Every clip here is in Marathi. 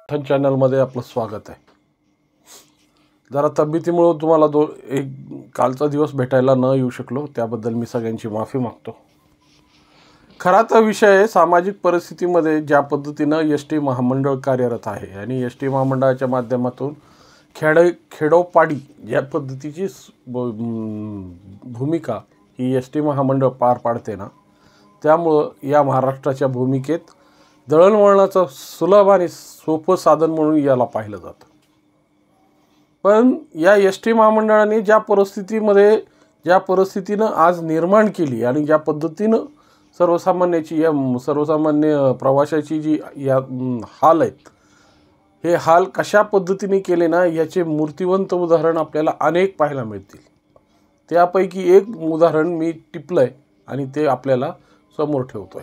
चॅनलमध्ये आपलं स्वागत आहे। जरा तब्येतीमुळे तुम्हाला एक कालचा दिवस भेटायला न येऊ शकलो, त्याबद्दल मी सगळ्यांची माफी मागतो। खरा तर विषय आहे सामाजिक परिस्थितीमध्ये ज्या पद्धतीने एसटी महामंडळ कार्यरत आहे आणि एसटी महामंडळाच्या माध्यमातून खेडोपाडी ज्या पद्धतीची भूमिका ही एसटी महामंडळ पार पाडते ना, त्यामुळे या महाराष्ट्राच्या भूमिकेत दळणवळणाचं सुलभ आणि सोपं साधन म्हणून याला पाहिलं जातं। पण या एसटी महामंडळाने ज्या परिस्थितीनं आज निर्माण केली आणि ज्या पद्धतीनं सर्वसामान्य प्रवाशाची जी हाल आहेत, हे हाल कशा पद्धतीने केले ना, याचे मूर्तिवंत उदाहरण आपल्याला अनेक पाहायला मिळतील। त्यापैकी एक उदाहरण मी टिपलंय आणि ते आपल्याला समोर ठेवतोय।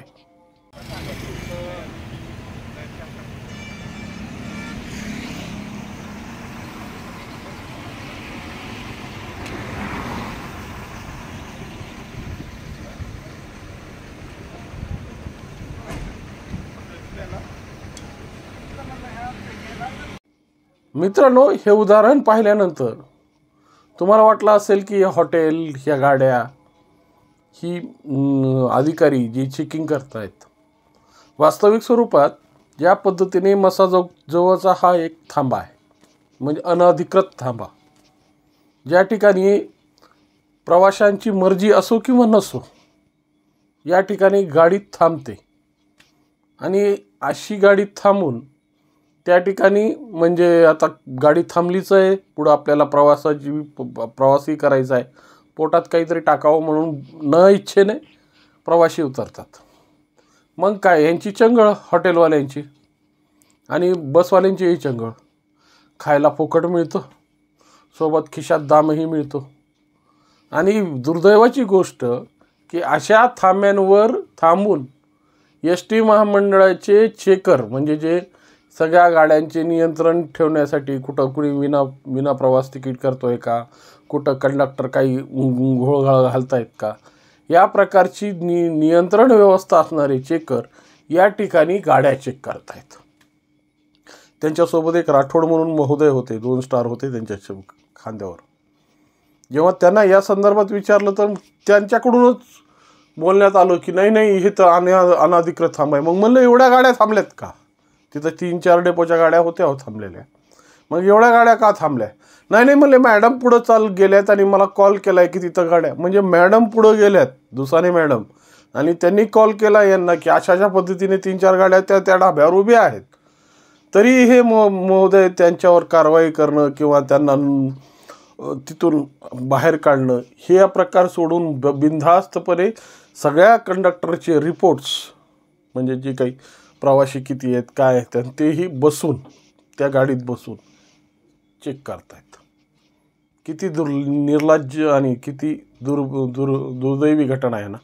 मित्रांनो, हे उदाहरण पाहिल्यानंतर तुम्हाला वाटलं असेल की हॉटेल, ह्या गाड्या, ही अधिकारी जी चेकिंग करतायत, वास्तविक स्वरूपात ज्या पद्धतीने मसाजवळचा हा एक थांबा आहे, म्हणजे अनधिकृत थांबा, ज्या ठिकाणी प्रवाशांची मर्जी असो किंवा नसो, या ठिकाणी गाडी थांबते आणि अशी गाडी थांबून त्या ठिकाणी म्हणजे आता गाडी थांबलीच आहे, पुढं आपल्याला प्रवासी करायचा आहे, पोटात काहीतरी टाकावं म्हणून न इच्छेने प्रवासी उतरतात। मग काय, यांची चंगळ हॉटेलवाल्यांची आणि बसवाल्यांचीही चंगळ। खायला फुकट मिळतं, सोबत खिशात दामही मिळतो। आणि दुर्दैवाची गोष्ट की अशा थांब्यांवर थांबून एस टी महामंडळाचे चेकर, म्हणजे जे सगळ्या गाड्यांचे नियंत्रण ठेवण्यासाठी कुठं कुणी विना प्रवास तिकीट करतोय का, कुठं कंडक्टर काही घोळघाळ घालतायत का, या प्रकारची नियंत्रण व्यवस्था असणारे चेकर या ठिकाणी गाड्या चेक करतायत। त्यांच्यासोबत एक राठोड म्हणून महोदय होते, 2 स्टार होते त्यांच्या खांद्यावर। जेव्हा त्यांना या संदर्भात विचारलं तर त्यांच्याकडूनच बोलण्यात आलं की नाही हे तर अनधिकृत थांबा आहे। मग म्हणलं एवढ्या गाड्या थांबल्यात का? तिथं 3-4 डेपोच्या गाड्या होत्या थांबलेल्या, मग एवढ्या गाड्या का थांबल्या? नाही म्हणले मॅडम पुढं गेल्यात आणि मला कॉल केलाय की तिथं गाड्या, म्हणजे मॅडम पुढं गेल्यात, दुसाने मॅडम, आणि त्यांनी कॉल केला यांना की अशा पद्धतीने 3-4 गाड्या त्या ढाब्यावर उभ्या आहेत, तरी हे महोदय त्यांच्यावर कारवाई करणं किंवा त्यांना तिथून बाहेर काढणं हे प्रकार सोडून बिनधास्तपणे सगळ्या कंडक्टरचे रिपोर्ट्स, म्हणजे जे काही प्रवासी किती आहेत काय आहेत तेही बसून त्या गाडीत बसून चेक करतायत। किती निर्लज्ज आणि किती दुर्दैवी घटना आहे ना।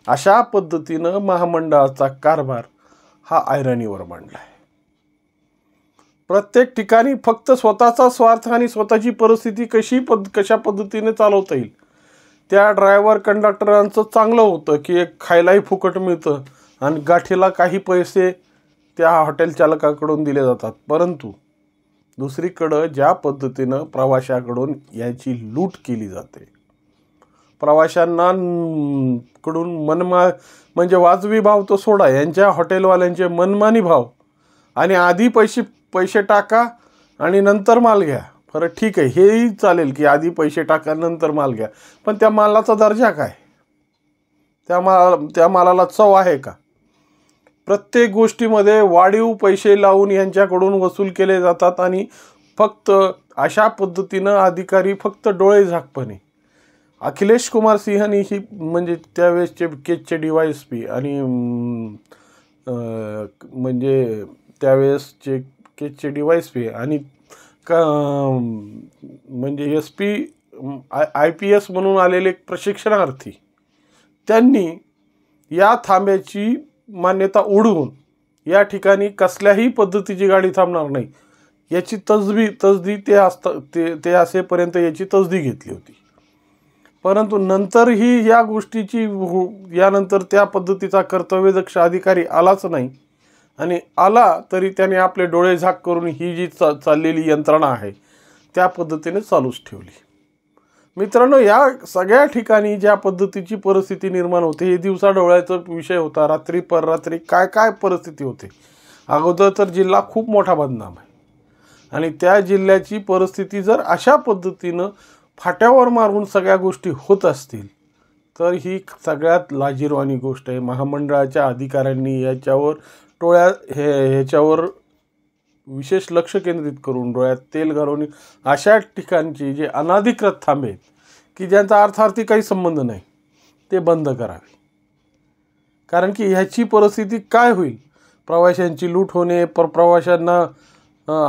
अशा पद्धतीनं महामंडळाचा कारभार हा ऐरणीवर मांडला आहे। प्रत्येक ठिकाणी फक्त स्वतःचा स्वार्थ आणि स्वतःची परिस्थिती कशा पद्धतीने चालवता येईल, त्या ड्रायव्हर कंडक्टरांचं चांगलं होतं की एक खायलाही फुकट मिळतं आणि गाठीला काही पैसे त्या हॉटेल चालकाकडून दिले जातात। परंतु दुसरीकडं ज्या पद्धतीनं प्रवाशाकडून याची लूट केली जाते, प्रवाशांना कडून म्हणजे वाजवी भाव तो सोडा, यांच्या हॉटेलवाल्यांचे मनमानी भाव आणि आधी पैसे टाका आणि नंतर माल घ्या। बरं ठीक आहे, हेही चालेल की आधी पैसे टाका नंतर माल घ्या, पण त्या मालाचा दर्जा काय? त्या मालाला चव आहे का? प्रत्येक गोष्टीमध्ये वाढीव पैसे लावून यांच्याकडून वसूल केले जातात आणि फक्त अशा पद्धतीनं अधिकारी फक्त डोळे झाकपणे अखिलेश कुमार सिंहनी ही, म्हणजे त्यावेळेसचे केजचे DYSP आणि म्हणजे त्यावेळेसचे केजचे DYSP आणि म्हणजे SP IPS म्हणून आलेले प्रशिक्षणार्थी, त्यांनी या थांब्याची मान्यता उडवून या ठिकाणी कसल्याही पद्धतीची गाडी थांबणार नाही याची तसदी ते असेपर्यंत याची तसदी घेतली होती। परंतु नंतरही या गोष्टीची यानंतर त्या पद्धतीचा कर्तव्यदक्ष अधिकारी आलाच नाही आणि आला तरी त्याने आपले डोळे झाक करून ही जी चाललेली यंत्रणा आहे त्या पद्धतीने चालूच ठेवली. मित्रांनो, या सगळ्या ठिकाणी ज्या पद्धतीची परिस्थिती निर्माण होते, हे दिवसा डोळ्याचा विषय होता. रात्री पररात्री काय काय परिस्थिती होते. अगोदर तर जिल्हा खूप मोठा बदनाम आहे आणि त्या जिल्ह्याची परिस्थिती जर अशा पद्धतीनं फाट्यावर मारून सगळ्या गोष्टी होत असतील तर ही सगळ्यात लाजिरवाणी गोष्ट आहे. महामंडळाच्या अधिकाऱ्यांनी ह्याच्यावर विशेष लक्ष केंद्रित करून डोळ्यात तेल घालून अशा ठिकाणचे जे अनाधिकृत थांबे आहेत की ज्यांचा अर्थार्थी काही संबंध नाही ते बंद करावे. कारण की ह्याची परिस्थिती काय होईल, प्रवाशांची लूट होणे, प्रवाशांना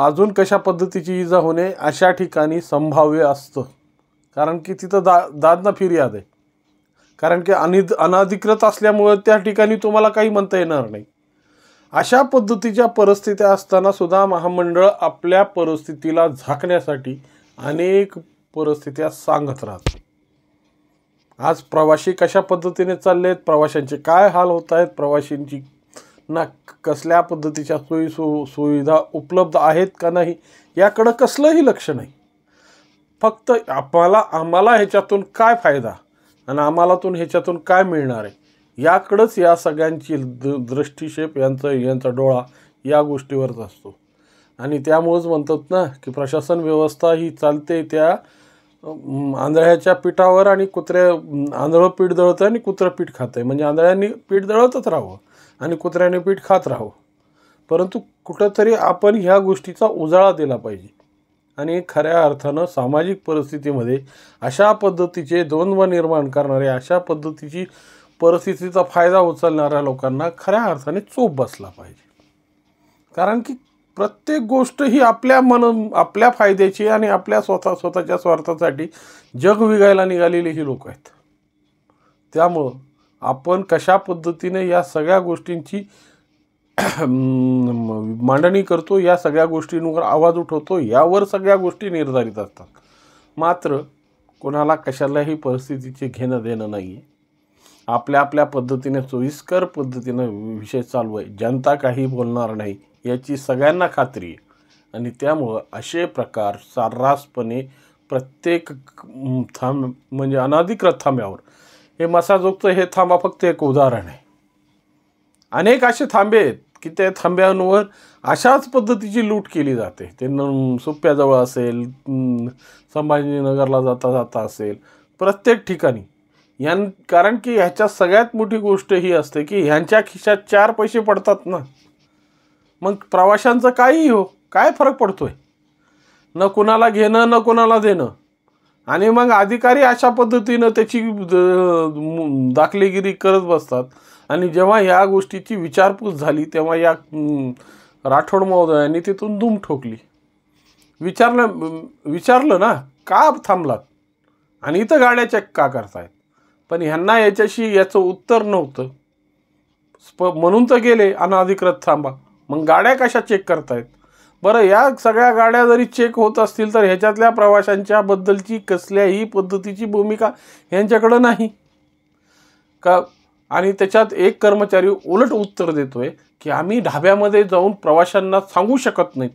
अजून कशा पद्धतीची इजा होणे अशा ठिकाणी संभाव्य असतं. कारण की तिथं दाद ना फिर्याद आहे. कारण की अनाधिकृत असल्यामुळे त्या ठिकाणी तुम्हाला काही म्हणता येणार नाही. अशा पद्धतीच्या परिस्थित्या असताना सुद्धा महामंडळ आपल्या परिस्थितीला झाकण्यासाठी अनेक परिस्थित्या सांगत राहते. आज प्रवासी कशा पद्धतीने चाललेत, प्रवाशांचे काय हाल होत आहेत, प्रवाशांची ना कसल्या पद्धतीच्या सुविधा उपलब्ध आहेत का नाही याकडं कसलंही लक्ष नाही. फक्त आम्हाला ह्याच्यातून काय फायदा आणि आम्हालातून ह्याच्यातून काय मिळणार आहे याकडंच या सगळ्यांची दृष्टिक्षेप यांचा डोळा या गोष्टीवरच असतो. आणि त्यामुळंच म्हणतात ना की प्रशासन व्यवस्था ही चालते त्या आंधळ्याच्या पिठावर आणि आंधळं पीठ दळतं आणि कुत्रं पीठ खातं. म्हणजे आंधळ्यांनी पीठ दळतच राहावं आणि कुत्र्याने पीठ खात राहावं. परंतु कुठंतरी आपण ह्या गोष्टीचा उजाळा दिला पाहिजे आणि खऱ्या अर्थानं सामाजिक परिस्थितीमध्ये अशा पद्धतीचे द्वंद्व निर्माण करणारे, अशा पद्धतीची परिस्थितीचा फायदा उचलणाऱ्या लोकांना खऱ्या अर्थाने चोप बसला पाहिजे. कारण की प्रत्येक गोष्ट ही आपल्या फायद्याची आणि आपल्या स्वतःच्या स्वार्थासाठी जग विकायला निघालेली ही लोक आहेत. त्यामुळं आपण कशा पद्धतीने या सगळ्या गोष्टींची मांडणी करतो, या सगळ्या गोष्टींवर आवाज उठवतो, यावर सगळ्या गोष्टी निर्धारित असतात. मात्र कोणाला कशालाही परिस्थितीचे घेणं देणं नाही आहे. आपल्या पद्धतीने सोयीस्कर पद्धतीनं विषय चालू आहे. जनता काही बोलणार नाही याची सगळ्यांना खात्री आहे. आणि त्यामुळं असे प्रकार सर्रासपणे प्रत्येक म्हणजे अनाधिकृत थांब्यावर, हे मसाजोगचं हे थांबा फक्त एक उदाहरण आहे. अनेक असे थांबे आहेत की त्या थांब्यांवर अशाच पद्धतीची लूट केली जाते. ते सुप्याजवळ असेल, संभाजीनगरला जाता असेल, प्रत्येक ठिकाणी कारण की ह्याच्या सगळ्यात मोठी गोष्ट ही असते की ह्यांच्या खिशात 4 पैसे पडतात ना, मग प्रवाशांचं काहीही हो, काय फरक पडतोय? न कुणाला घेणं न कुणाला देणं. आणि मग अधिकारी अशा पद्धतीनं त्याची दाखलेगिरी करत बसतात. आणि जेव्हा या गोष्टीची विचारपूस झाली तेव्हा या राठोड महोदयांनी तिथून धूम ठोकली. विचारलं ना, का थांबलात आणि इथं गाड्या चेक का करतायत? पण ह्यांना याचं उत्तर नव्हतं. म्हणून तर गेले अनाधिकृत थांबा, मग गाड्या कशा चेक करतायत? बरं, या सगळ्या गाड्या जरी चेक होत असतील तर ह्याच्यातल्या प्रवाशांच्या बद्दलची कसल्याही पद्धतीची भूमिका यांच्याकडं नाही का? आणि त्याच्यात एक कर्मचारी उलट उत्तर देतोय की आम्ही ढाब्यामध्ये जाऊन प्रवाशांना सांगू शकत नाही.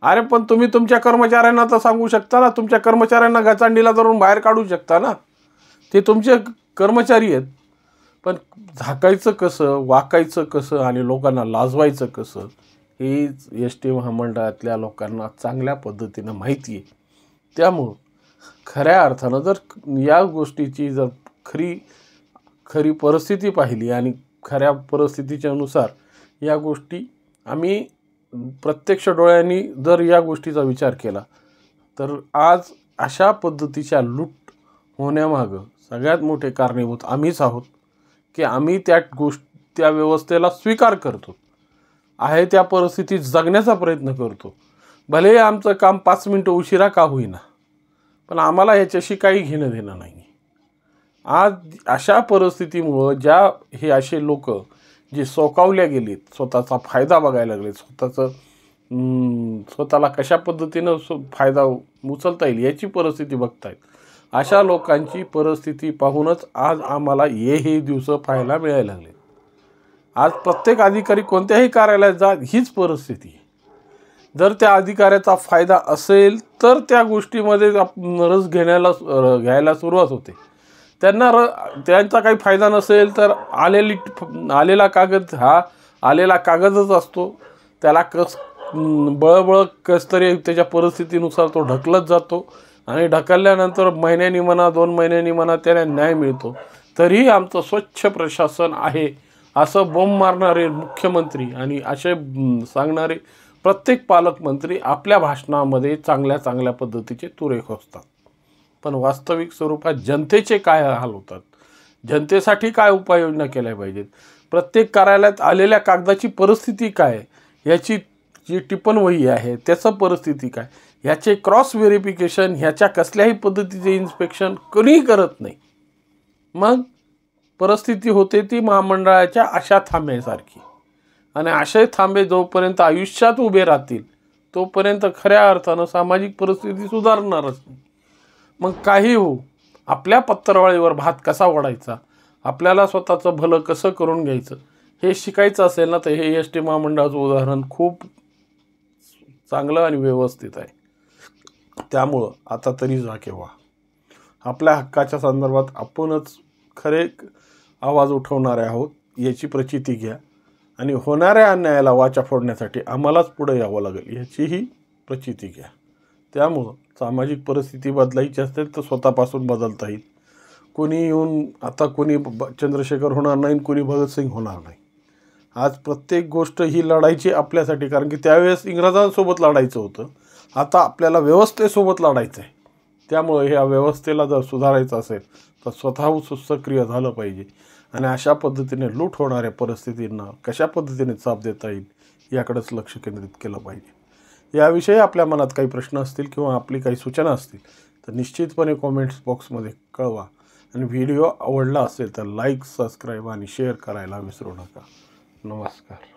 अरे पण तुम्ही तुमच्या कर्मचाऱ्यांना तर सांगू शकता ना, तुमच्या कर्मचाऱ्यांना गचांडीला धरून बाहेर काढू शकता ना, ते तुमचे कर्मचारी आहेत. पण झाकायचं कसं, वाकायचं कसं आणि लोकांना लाजवायचं कसं हे एस टी महामंडळातल्या लोकांना चांगल्या पद्धतीनं माहिती आहे. त्यामुळं खऱ्या अर्थानं जर या गोष्टीची जर खरी परिस्थिती पाहिली आणि खऱ्या परिस्थितीच्या अनुसार या गोष्टी आम्ही प्रत्यक्ष डोळ्यांनी जर या गोष्टीचा विचार केला तर आज अशा पद्धतीच्या लूट होण्यामागं सगळ्यात मोठे कारणीभूत आम्हीच आहोत की आम्ही त्या व्यवस्थेला स्वीकार करतो, आहे त्या परिस्थितीत जगण्याचा प्रयत्न करतो. भले आमचं काम 5 मिनटं उशिरा का होईना, पण आम्हाला ह्याच्याशी काही घेणं देणं नाही. आज अशा परिस्थितीमुळं हे असे लोक जे सोकावल्या गेलेत, स्वतःचा फायदा बघायला लागले, स्वतःला कशा पद्धतीनं फायदा उचलता येईल याची परिस्थिती बघतायत, अशा लोकांची परिस्थिती पाहूनच आज आम्हाला हे दिवस पाहायला मिळायला लागले. आज प्रत्येक अधिकारी कोणत्याही कार्यालयात जा, हीच परिस्थिती आहे. जर त्या अधिकाऱ्याचा फायदा असेल तर त्या गोष्टीमध्ये रस घ्यायला सुरुवात होते. त्यांचा काही फायदा नसेल तर आलेला कागद हा आलेला कागदच असतो. त्याला बळबळ कसतरी त्याच्या परिस्थितीनुसार तो ढकलत जातो आणि ढकलल्यानंतर महिन्यानी म्हणा 2 महिन्यांनी म्हणा त्याला न्याय मिळतो. तरीही आमचं स्वच्छ प्रशासन आहे असं बोंब मारणारे मुख्यमंत्री आणि असे सांगणारे प्रत्येक पालकमंत्री आपल्या भाषणामध्ये चांगल्या पद्धतीचे तुरे खोसतात. पण वास्तविक स्वरूपात जनतेचे काय हाल होतात, जनतेसाठी काय उपाययोजना केल्या पाहिजेत, प्रत्येक कार्यालयात आलेल्या कागदाची परिस्थिती काय, याची जी टिप्पणवही आहे त्याचं परिस्थिती काय, ह्याचे क्रॉस व्हेरिफिकेशन, ह्याच्या कसल्याही पद्धतीचे इन्स्पेक्शन कोणीही करत नाही. मग परिस्थिती होते ती महामंडळाच्या आशा थांब्यासारखी. आणि आशय थांबे जोपर्यंत आयुष्यात उभे राहतील तोपर्यंत खऱ्या अर्थानं सामाजिक परिस्थिती सुधारणारच नाही. मग काही हो, आपल्या पत्तरवाळीवर भात कसा ओढायचा, आपल्याला स्वतःचं भलं कसं करून घ्यायचं हे शिकायचं असेल ना, तर हे एस टी महामंडळाचं उदाहरण खूप चांगलं आणि व्यवस्थित आहे. त्यामुळं आता तरी जागे व्हा. आपल्या हक्काच्या संदर्भात आपणच खरे आवाज उठवणारे आहोत याची प्रचिती घ्या आणि होणाऱ्या अन्यायाला वाचा फोडण्यासाठी आम्हालाच पुढे यावं लागेल याचीही प्रचिती घ्या. त्यामुळं सामाजिक परिस्थिती बदलायची असेल तर स्वतःपासून बदलता येईल. कोणी येऊन आता कोणी चंद्रशेखर होणार नाही, कोणी भगतसिंग होणार नाही. आज प्रत्येक गोष्ट ही लढायची आपल्यासाठी, कारण की त्यावेळेस इंग्रजांसोबत लढायचं होतं, आता आपल्याला व्यवस्थेसोबत लढायचं आहे. त्यामुळे ह्या व्यवस्थेला जर सुधारायचं असेल तर स्वतःहून सक्रिय झालं पाहिजे आणि अशा पद्धतीने लूट होणाऱ्या परिस्थितींना कशा पद्धतीने चाप देता येईल याकडेच लक्ष केंद्रित केलं पाहिजे. याविषयी आपल्या मनात काही प्रश्न असतील किंवा आपली काही सूचना असतील तर निश्चितपणे कॉमेंट्स बॉक्समध्ये कळवा आणि व्हिडिओ आवडला असेल तर लाईक, सबस्क्राईब आणि शेअर करायला विसरू नका. नमस्कार.